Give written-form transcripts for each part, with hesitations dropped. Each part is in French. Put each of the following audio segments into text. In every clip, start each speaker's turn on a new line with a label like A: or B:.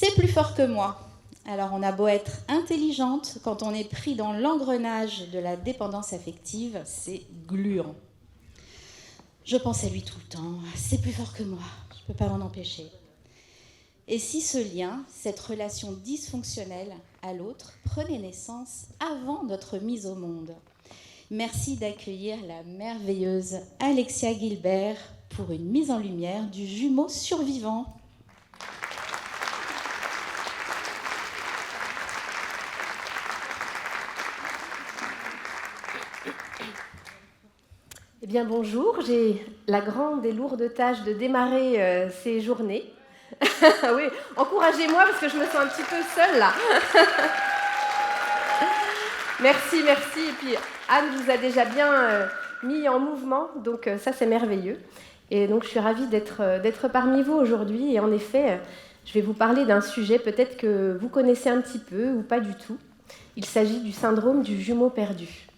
A: C'est plus fort que moi. Alors on a beau être intelligente, quand on est pris dans l'engrenage de la dépendance affective, c'est gluant. Je pense à lui tout le temps, c'est plus fort que moi, je ne peux pas m'en empêcher. Et si ce lien, cette relation dysfonctionnelle à l'autre, prenait naissance avant notre mise au monde? Merci d'accueillir la merveilleuse Alexia Gilbert pour une mise en lumière du jumeau survivant.
B: Eh bien bonjour, j'ai la grande et lourde tâche de démarrer ces journées. Oui, encouragez-moi parce que je me sens un petit peu seule là. Merci. Et puis Anne vous a déjà bien mis en mouvement, donc ça c'est merveilleux. Et donc je suis ravie d'être parmi vous aujourd'hui. Et en effet, je vais vous parler d'un sujet peut-être que vous connaissez un petit peu ou pas du tout. Il s'agit du syndrome du jumeau perdu.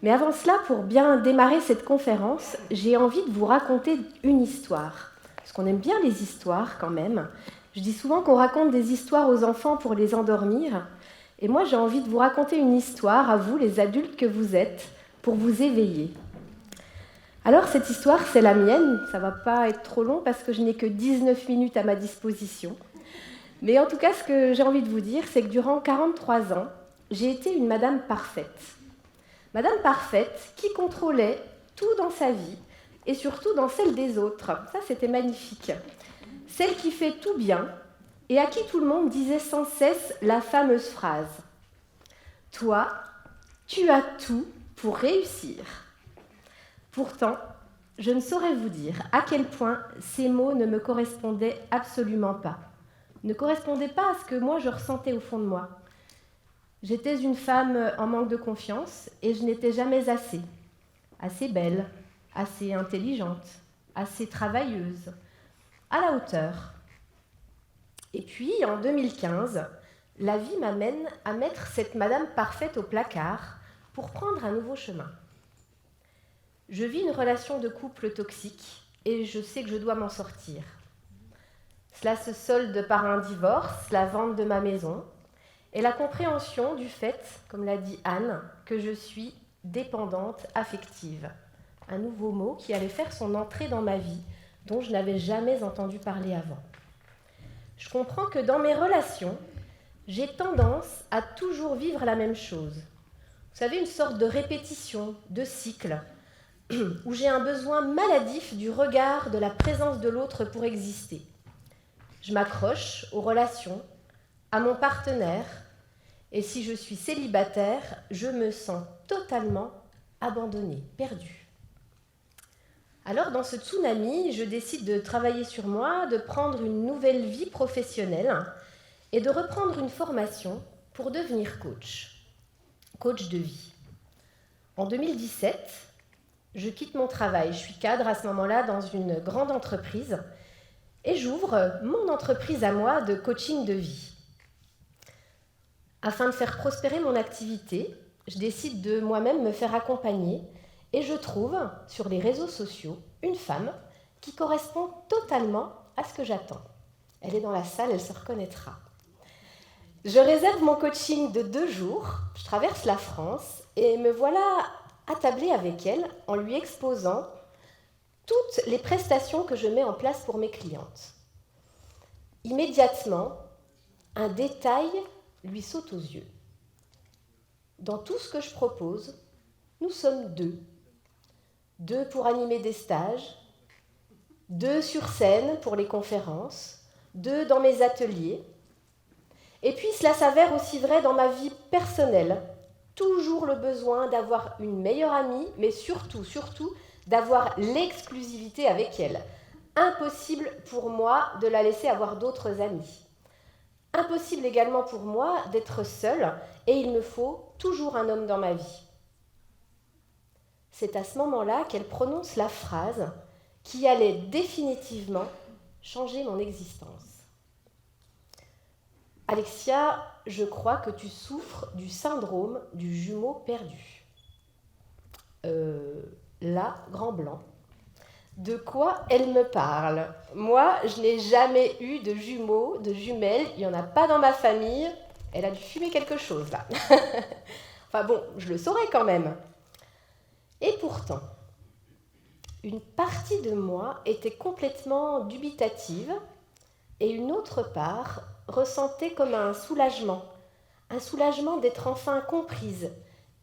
B: Mais avant cela, pour bien démarrer cette conférence, j'ai envie de vous raconter une histoire. Parce qu'on aime bien les histoires quand même. Je dis souvent qu'on raconte des histoires aux enfants pour les endormir. Et moi, j'ai envie de vous raconter une histoire à vous, les adultes que vous êtes, pour vous éveiller. Alors, cette histoire, c'est la mienne. Ça ne va pas être trop long parce que je n'ai que 19 minutes à ma disposition. Mais en tout cas, ce que j'ai envie de vous dire, c'est que durant 43 ans, j'ai été une madame parfaite. Madame parfaite qui contrôlait tout dans sa vie et surtout dans celle des autres. Ça, c'était magnifique. Celle qui fait tout bien et à qui tout le monde disait sans cesse la fameuse phrase « Toi, tu as tout pour réussir ». Pourtant, je ne saurais vous dire à quel point ces mots ne me correspondaient absolument pas. Ne correspondaient pas à ce que moi je ressentais au fond de moi. J'étais une femme en manque de confiance et je n'étais jamais assez. Assez belle, assez intelligente, assez travailleuse, à la hauteur. Et puis, en 2015, la vie m'amène à mettre cette madame parfaite au placard pour prendre un nouveau chemin. Je vis une relation de couple toxique et je sais que je dois m'en sortir. Cela se solde par un divorce, la vente de ma maison, et la compréhension du fait, comme l'a dit Anne, que je suis dépendante affective. Un nouveau mot qui allait faire son entrée dans ma vie, dont je n'avais jamais entendu parler avant. Je comprends que dans mes relations, j'ai tendance à toujours vivre la même chose. Vous savez, une sorte de répétition, de cycle, où j'ai un besoin maladif du regard, de la présence de l'autre pour exister. Je m'accroche aux relations, à mon partenaire, et si je suis célibataire, je me sens totalement abandonnée, perdue. Alors, dans ce tsunami, je décide de travailler sur moi, de prendre une nouvelle vie professionnelle et de reprendre une formation pour devenir coach de vie. En 2017, je quitte mon travail. Je suis cadre à ce moment-là dans une grande entreprise et j'ouvre mon entreprise à moi de coaching de vie. Afin de faire prospérer mon activité, je décide de moi-même me faire accompagner et je trouve sur les réseaux sociaux une femme qui correspond totalement à ce que j'attends. Elle est dans la salle, elle se reconnaîtra. Je réserve mon coaching de 2 jours, je traverse la France et me voilà attablée avec elle en lui exposant toutes les prestations que je mets en place pour mes clientes. Immédiatement, un détail lui saute aux yeux. Dans tout ce que je propose, nous sommes 2. 2 pour animer des stages, 2 sur scène pour les conférences, 2 dans mes ateliers. Et puis cela s'avère aussi vrai dans ma vie personnelle. Toujours le besoin d'avoir une meilleure amie, mais surtout, d'avoir l'exclusivité avec elle. Impossible pour moi de la laisser avoir d'autres amis. Impossible également pour moi d'être seule et il me faut toujours un homme dans ma vie. C'est à ce moment-là qu'elle prononce la phrase qui allait définitivement changer mon existence. Alexia, je crois que tu souffres du syndrome du jumeau perdu. Là, grand blanc. De quoi elle me parle? Moi, je n'ai jamais eu de jumeaux, de jumelles, il n'y en a pas dans ma famille. Elle a dû fumer quelque chose, là. Enfin bon, je le saurais quand même. Et pourtant, une partie de moi était complètement dubitative et une autre part ressentait comme un soulagement d'être enfin comprise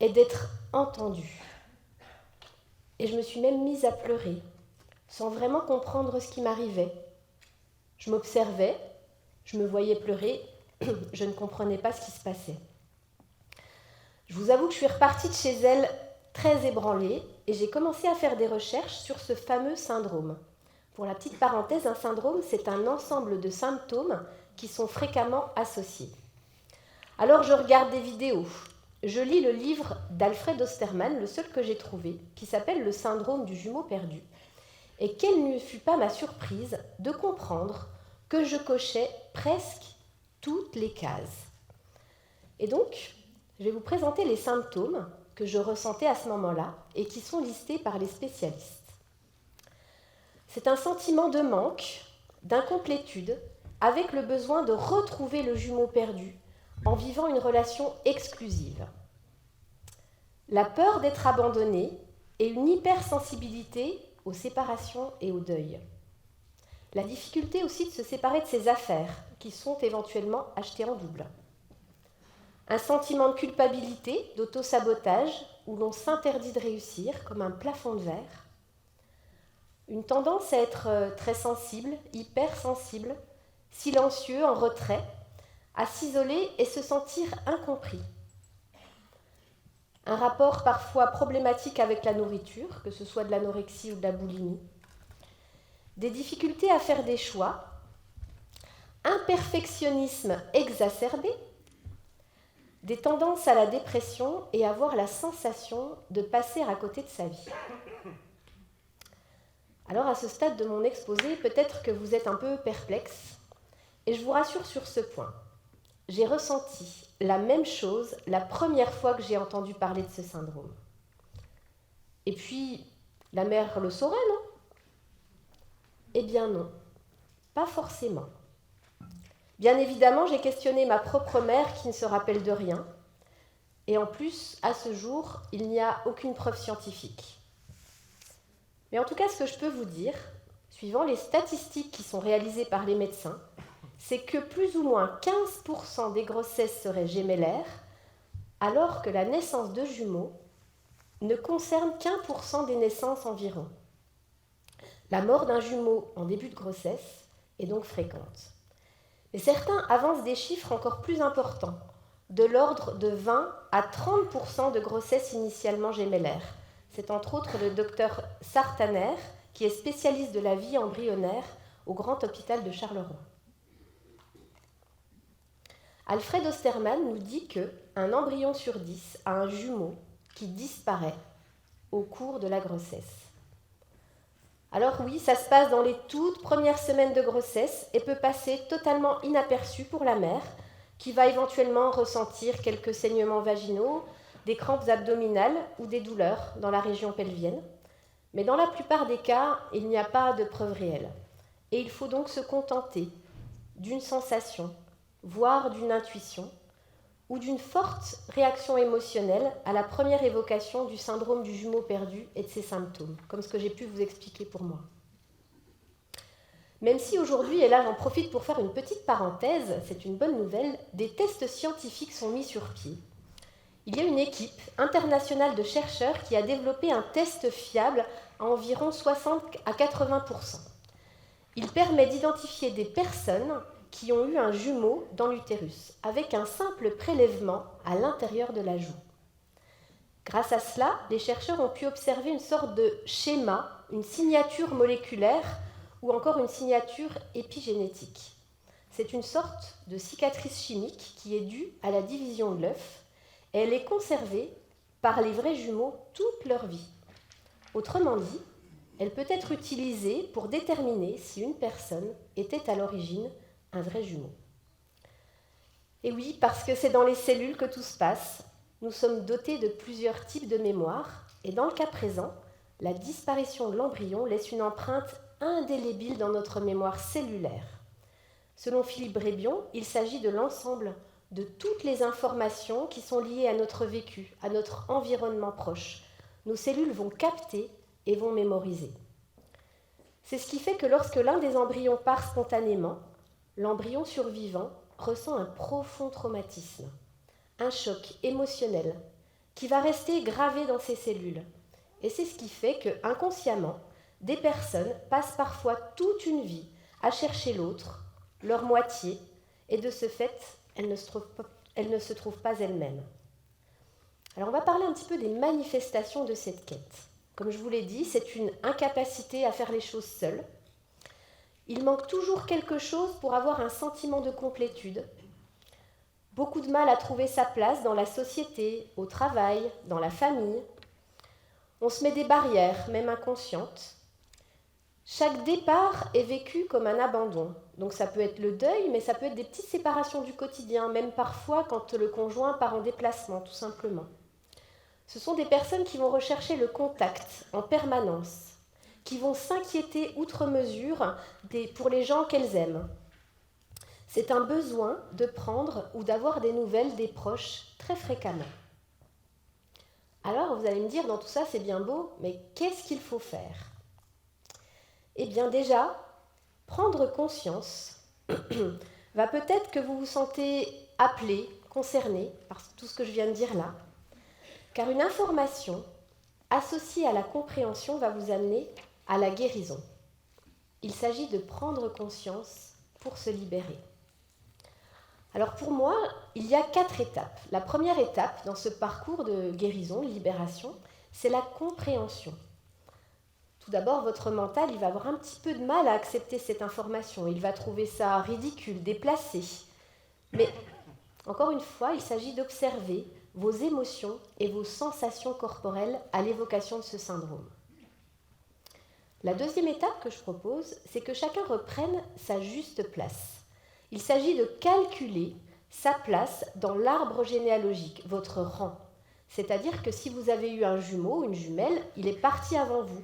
B: et d'être entendue. Et je me suis même mise à pleurer, sans vraiment comprendre ce qui m'arrivait. Je m'observais, je me voyais pleurer, je ne comprenais pas ce qui se passait. Je vous avoue que je suis repartie de chez elle très ébranlée et j'ai commencé à faire des recherches sur ce fameux syndrome. Pour la petite parenthèse, un syndrome, c'est un ensemble de symptômes qui sont fréquemment associés. Alors je regarde des vidéos, je lis le livre d'Alfred Osterman, le seul que j'ai trouvé, qui s'appelle « Le syndrome du jumeau perdu ». Et quelle ne fut pas ma surprise de comprendre que je cochais presque toutes les cases. Et donc, je vais vous présenter les symptômes que je ressentais à ce moment-là et qui sont listés par les spécialistes. C'est un sentiment de manque, d'incomplétude, avec le besoin de retrouver le jumeau perdu en vivant une relation exclusive. La peur d'être abandonné et une hypersensibilité aux séparations et au deuil. La difficulté aussi de se séparer de ses affaires, qui sont éventuellement achetées en double. Un sentiment de culpabilité, d'auto-sabotage, où l'on s'interdit de réussir, comme un plafond de verre. Une tendance à être très sensible, hypersensible, silencieux, en retrait, à s'isoler et se sentir incompris. Un rapport parfois problématique avec la nourriture, que ce soit de l'anorexie ou de la boulimie. Des difficultés à faire des choix. Un perfectionnisme exacerbé. Des tendances à la dépression et avoir la sensation de passer à côté de sa vie. Alors à ce stade de mon exposé, peut-être que vous êtes un peu perplexe, et je vous rassure sur ce point. J'ai ressenti la même chose la première fois que j'ai entendu parler de ce syndrome. Et puis, la mère le saurait, non? Eh bien non, pas forcément. Bien évidemment, j'ai questionné ma propre mère qui ne se rappelle de rien. Et en plus, à ce jour, il n'y a aucune preuve scientifique. Mais en tout cas, ce que je peux vous dire, suivant les statistiques qui sont réalisées par les médecins, c'est que plus ou moins 15% des grossesses seraient gémellaires, alors que la naissance de jumeaux ne concerne qu'1% des naissances environ. La mort d'un jumeau en début de grossesse est donc fréquente. Mais certains avancent des chiffres encore plus importants, de l'ordre de 20 à 30% de grossesses initialement gémellaires. C'est entre autres le docteur Sartaner, qui est spécialiste de la vie embryonnaire au Grand Hôpital de Charleroi. Alfred Osterman nous dit qu'un embryon sur 10 a un jumeau qui disparaît au cours de la grossesse. Alors oui, ça se passe dans les toutes premières semaines de grossesse et peut passer totalement inaperçu pour la mère, qui va éventuellement ressentir quelques saignements vaginaux, des crampes abdominales ou des douleurs dans la région pelvienne. Mais dans la plupart des cas, il n'y a pas de preuve réelle. Et il faut donc se contenter d'une sensation, voire d'une intuition, ou d'une forte réaction émotionnelle à la première évocation du syndrome du jumeau perdu et de ses symptômes, comme ce que j'ai pu vous expliquer pour moi. Même si aujourd'hui, et là j'en profite pour faire une petite parenthèse, c'est une bonne nouvelle, des tests scientifiques sont mis sur pied. Il y a une équipe internationale de chercheurs qui a développé un test fiable à environ 60 à 80%. Il permet d'identifier des personnes qui ont eu un jumeau dans l'utérus, avec un simple prélèvement à l'intérieur de la joue. Grâce à cela, les chercheurs ont pu observer une sorte de schéma, une signature moléculaire ou encore une signature épigénétique. C'est une sorte de cicatrice chimique qui est due à la division de l'œuf et elle est conservée par les vrais jumeaux toute leur vie. Autrement dit, elle peut être utilisée pour déterminer si une personne était à l'origine un vrai jumeau. Et oui, parce que c'est dans les cellules que tout se passe. Nous sommes dotés de plusieurs types de mémoire, et dans le cas présent, la disparition de l'embryon laisse une empreinte indélébile dans notre mémoire cellulaire. Selon Philippe Brébion, il s'agit de l'ensemble de toutes les informations qui sont liées à notre vécu, à notre environnement proche. Nos cellules vont capter et vont mémoriser. C'est ce qui fait que lorsque l'un des embryons part spontanément, l'embryon survivant ressent un profond traumatisme, un choc émotionnel qui va rester gravé dans ses cellules. Et c'est ce qui fait que, inconsciemment, des personnes passent parfois toute une vie à chercher l'autre, leur moitié, et de ce fait, elles ne se trouvent pas elles-mêmes. Alors on va parler un petit peu des manifestations de cette quête. Comme je vous l'ai dit, c'est une incapacité à faire les choses seule. Il manque toujours quelque chose pour avoir un sentiment de complétude. Beaucoup de mal à trouver sa place dans la société, au travail, dans la famille. On se met des barrières, même inconscientes. Chaque départ est vécu comme un abandon. Donc ça peut être le deuil, mais ça peut être des petites séparations du quotidien, même parfois quand le conjoint part en déplacement, tout simplement. Ce sont des personnes qui vont rechercher le contact en permanence, qui vont s'inquiéter outre mesure pour les gens qu'elles aiment. C'est un besoin de prendre ou d'avoir des nouvelles des proches très fréquemment. Alors vous allez me dire, dans tout ça c'est bien beau, mais qu'est-ce qu'il faut faire ? Eh bien déjà, prendre conscience va peut-être que vous vous sentez appelé, concerné par tout ce que je viens de dire là, car une information associée à la compréhension va vous amener à la guérison. Il s'agit de prendre conscience pour se libérer. Alors pour moi, il y a 4 étapes. La première étape dans ce parcours de guérison, de libération, c'est la compréhension. Tout d'abord, votre mental, il va avoir un petit peu de mal à accepter cette information. Il va trouver ça ridicule, déplacé. Mais, encore une fois, il s'agit d'observer vos émotions et vos sensations corporelles à l'évocation de ce syndrome. La deuxième étape que je propose, c'est que chacun reprenne sa juste place. Il s'agit de calculer sa place dans l'arbre généalogique, votre rang. C'est-à-dire que si vous avez eu un jumeau, une jumelle, il est parti avant vous.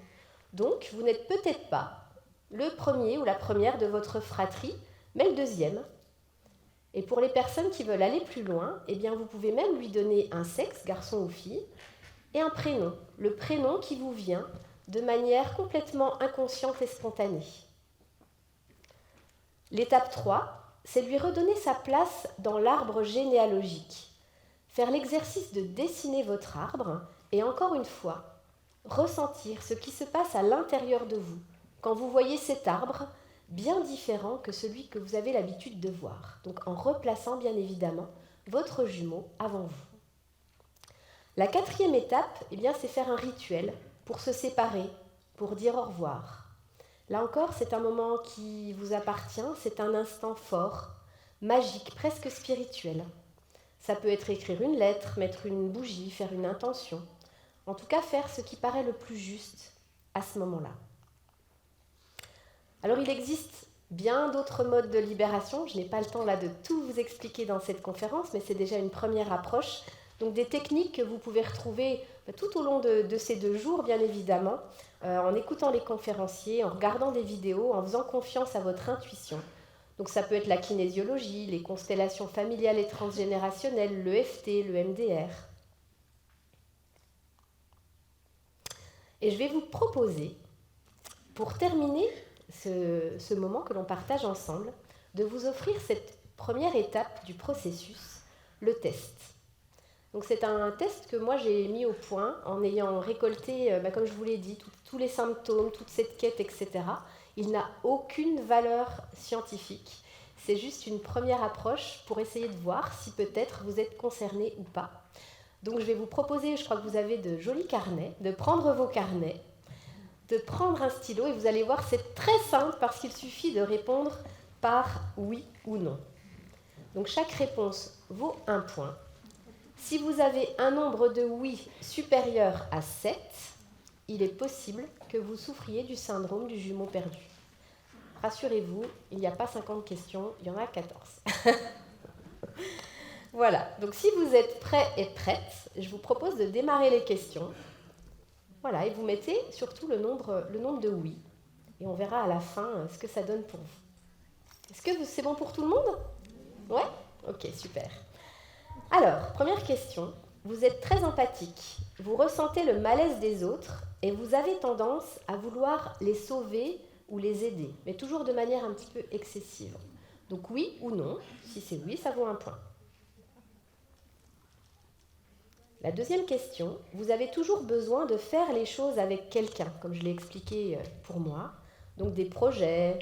B: Donc, vous n'êtes peut-être pas le premier ou la première de votre fratrie, mais le deuxième. Et pour les personnes qui veulent aller plus loin, eh bien, vous pouvez même lui donner un sexe, garçon ou fille, et un prénom. Le prénom qui vous vient de manière complètement inconsciente et spontanée. L'étape 3, c'est lui redonner sa place dans l'arbre généalogique. Faire l'exercice de dessiner votre arbre et encore une fois, ressentir ce qui se passe à l'intérieur de vous quand vous voyez cet arbre bien différent que celui que vous avez l'habitude de voir. Donc en replaçant bien évidemment votre jumeau avant vous. La 4e étape, eh bien, c'est faire un rituel pour se séparer, pour dire au revoir. Là encore, c'est un moment qui vous appartient, c'est un instant fort, magique, presque spirituel. Ça peut être écrire une lettre, mettre une bougie, faire une intention. En tout cas, faire ce qui paraît le plus juste à ce moment-là. Alors, il existe bien d'autres modes de libération. Je n'ai pas le temps là de tout vous expliquer dans cette conférence, mais c'est déjà une première approche. Donc, des techniques que vous pouvez retrouver tout au long de ces 2 jours, bien évidemment, en écoutant les conférenciers, en regardant des vidéos, en faisant confiance à votre intuition. Donc, ça peut être la kinésiologie, les constellations familiales et transgénérationnelles, l'EFT, le MDR. Et je vais vous proposer, pour terminer ce moment que l'on partage ensemble, de vous offrir cette première étape du processus, le test. Donc c'est un test que moi j'ai mis au point en ayant récolté, comme je vous l'ai dit, tous les symptômes, toute cette quête, etc. Il n'a aucune valeur scientifique. C'est juste une première approche pour essayer de voir si peut-être vous êtes concerné ou pas. Donc je vais vous proposer, je crois que vous avez de jolis carnets, de prendre vos carnets, de prendre un stylo et vous allez voir, c'est très simple parce qu'il suffit de répondre par oui ou non. Donc chaque réponse vaut 1 point. Si vous avez un nombre de oui supérieur à 7, il est possible que vous souffriez du syndrome du jumeau perdu. Rassurez-vous, il n'y a pas 50 questions, il y en a 14. Voilà, donc si vous êtes prêts et prêtes, je vous propose de démarrer les questions. Voilà, et vous mettez surtout le nombre de oui. Et on verra à la fin ce que ça donne pour vous. Est-ce que c'est bon pour tout le monde? Ouais? Ok, super. Alors, première question. Vous êtes très empathique. Vous ressentez le malaise des autres et vous avez tendance à vouloir les sauver ou les aider, mais toujours de manière un petit peu excessive. Donc oui ou non. Si c'est oui, ça vaut un point. La deuxième question, vous avez toujours besoin de faire les choses avec quelqu'un, comme je l'ai expliqué pour moi. Donc des projets,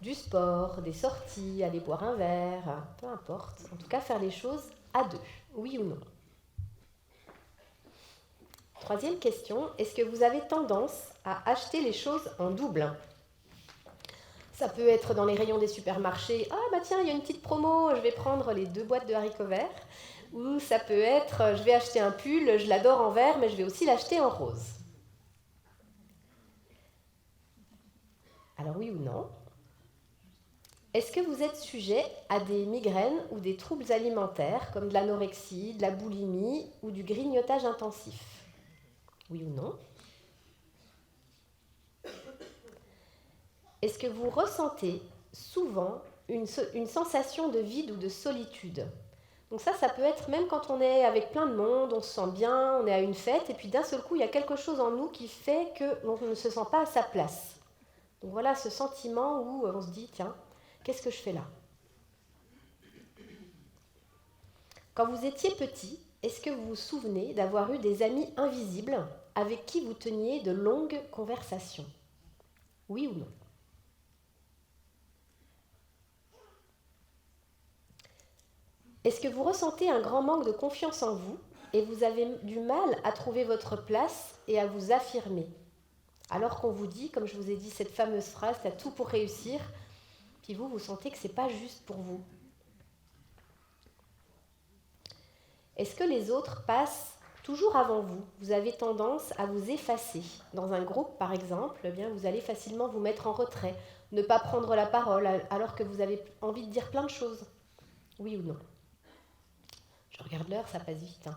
B: du sport, des sorties, aller boire un verre, peu importe. En tout cas, faire les choses à deux, oui ou non. Troisième question, est-ce que vous avez tendance à acheter les choses en double? Ça peut être dans les rayons des supermarchés. Ah bah tiens, il y a une petite promo, je vais prendre les 2 boîtes de haricots verts. Ou ça peut être, je vais acheter un pull, je l'adore en vert, mais je vais aussi l'acheter en rose. Alors oui ou non? Est-ce que vous êtes sujet à des migraines ou des troubles alimentaires, comme de l'anorexie, de la boulimie ou du grignotage intensif? Oui ou non? Est-ce que vous ressentez souvent une sensation de vide ou de solitude? Donc ça peut être même quand on est avec plein de monde, on se sent bien, on est à une fête, et puis d'un seul coup, il y a quelque chose en nous qui fait qu'on ne se sent pas à sa place. Donc voilà ce sentiment où on se dit, tiens, qu'est-ce que je fais là? Quand vous étiez petit, est-ce que vous vous souvenez d'avoir eu des amis invisibles avec qui vous teniez de longues conversations? Oui ou non? Est-ce que vous ressentez un grand manque de confiance en vous et vous avez du mal à trouver votre place et à vous affirmer? Alors qu'on vous dit, comme je vous ai dit, cette fameuse phrase, tu as tout pour réussir, puis vous sentez que ce n'est pas juste pour vous. Est-ce que les autres passent toujours avant vous? Vous avez tendance à vous effacer. Dans un groupe, par exemple, eh bien, vous allez facilement vous mettre en retrait, ne pas prendre la parole alors que vous avez envie de dire plein de choses. Oui ou non? Je regarde l'heure, ça passe vite.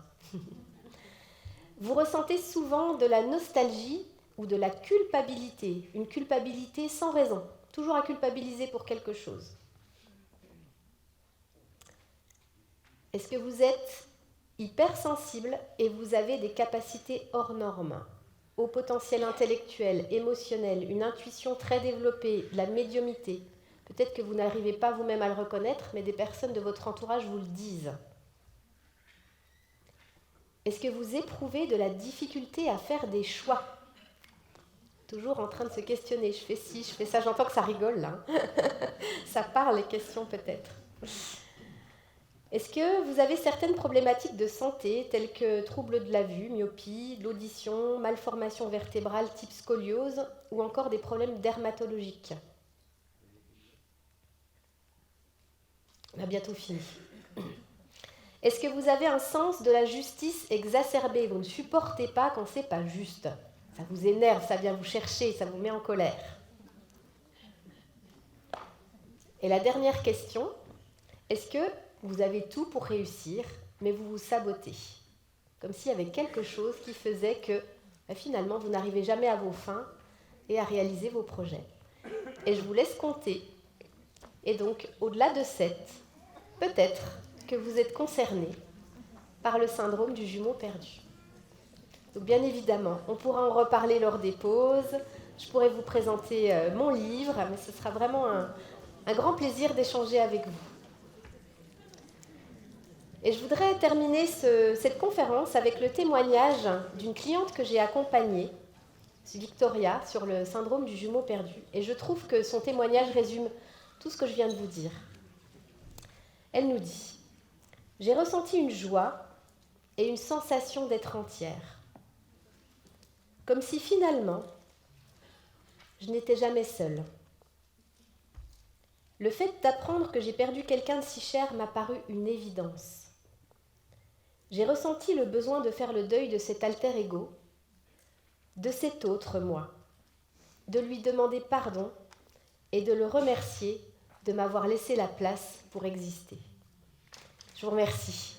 B: Vous ressentez souvent de la nostalgie ou de la culpabilité, une culpabilité sans raison, toujours à culpabiliser pour quelque chose. Est-ce que vous êtes hypersensible et vous avez des capacités hors normes, haut potentiel intellectuel, émotionnel, une intuition très développée, de la médiumnité? Peut-être que vous n'arrivez pas vous-même à le reconnaître, mais des personnes de votre entourage vous le disent. Est-ce que vous éprouvez de la difficulté à faire des choix? Toujours en train de se questionner, je fais ci, je fais ça, j'entends que ça rigole là. Ça parle les questions peut-être. Est-ce que vous avez certaines problématiques de santé, telles que troubles de la vue, myopie, de l'audition, malformation vertébrale type scoliose, ou encore des problèmes dermatologiques? On a bientôt fini. Est-ce que vous avez un sens de la justice exacerbé? Vous ne supportez pas quand c'est pas juste. Ça vous énerve, ça vient vous chercher, ça vous met en colère. Et la dernière question, est-ce que vous avez tout pour réussir, mais vous vous sabotez? Comme s'il y avait quelque chose qui faisait que finalement vous n'arrivez jamais à vos fins et à réaliser vos projets. Et je vous laisse compter. Et donc, au-delà de 7, peut-être que vous êtes concerné par le syndrome du jumeau perdu. Donc bien évidemment, on pourra en reparler lors des pauses, je pourrai vous présenter mon livre, mais ce sera vraiment un grand plaisir d'échanger avec vous. Et je voudrais terminer cette conférence avec le témoignage d'une cliente que j'ai accompagnée, Victoria, sur le syndrome du jumeau perdu. Et je trouve que son témoignage résume tout ce que je viens de vous dire. Elle nous dit: j'ai ressenti une joie et une sensation d'être entière. Comme si finalement, je n'étais jamais seule. Le fait d'apprendre que j'ai perdu quelqu'un de si cher m'a paru une évidence. J'ai ressenti le besoin de faire le deuil de cet alter ego, de cet autre moi, de lui demander pardon et de le remercier de m'avoir laissé la place pour exister. Je vous remercie.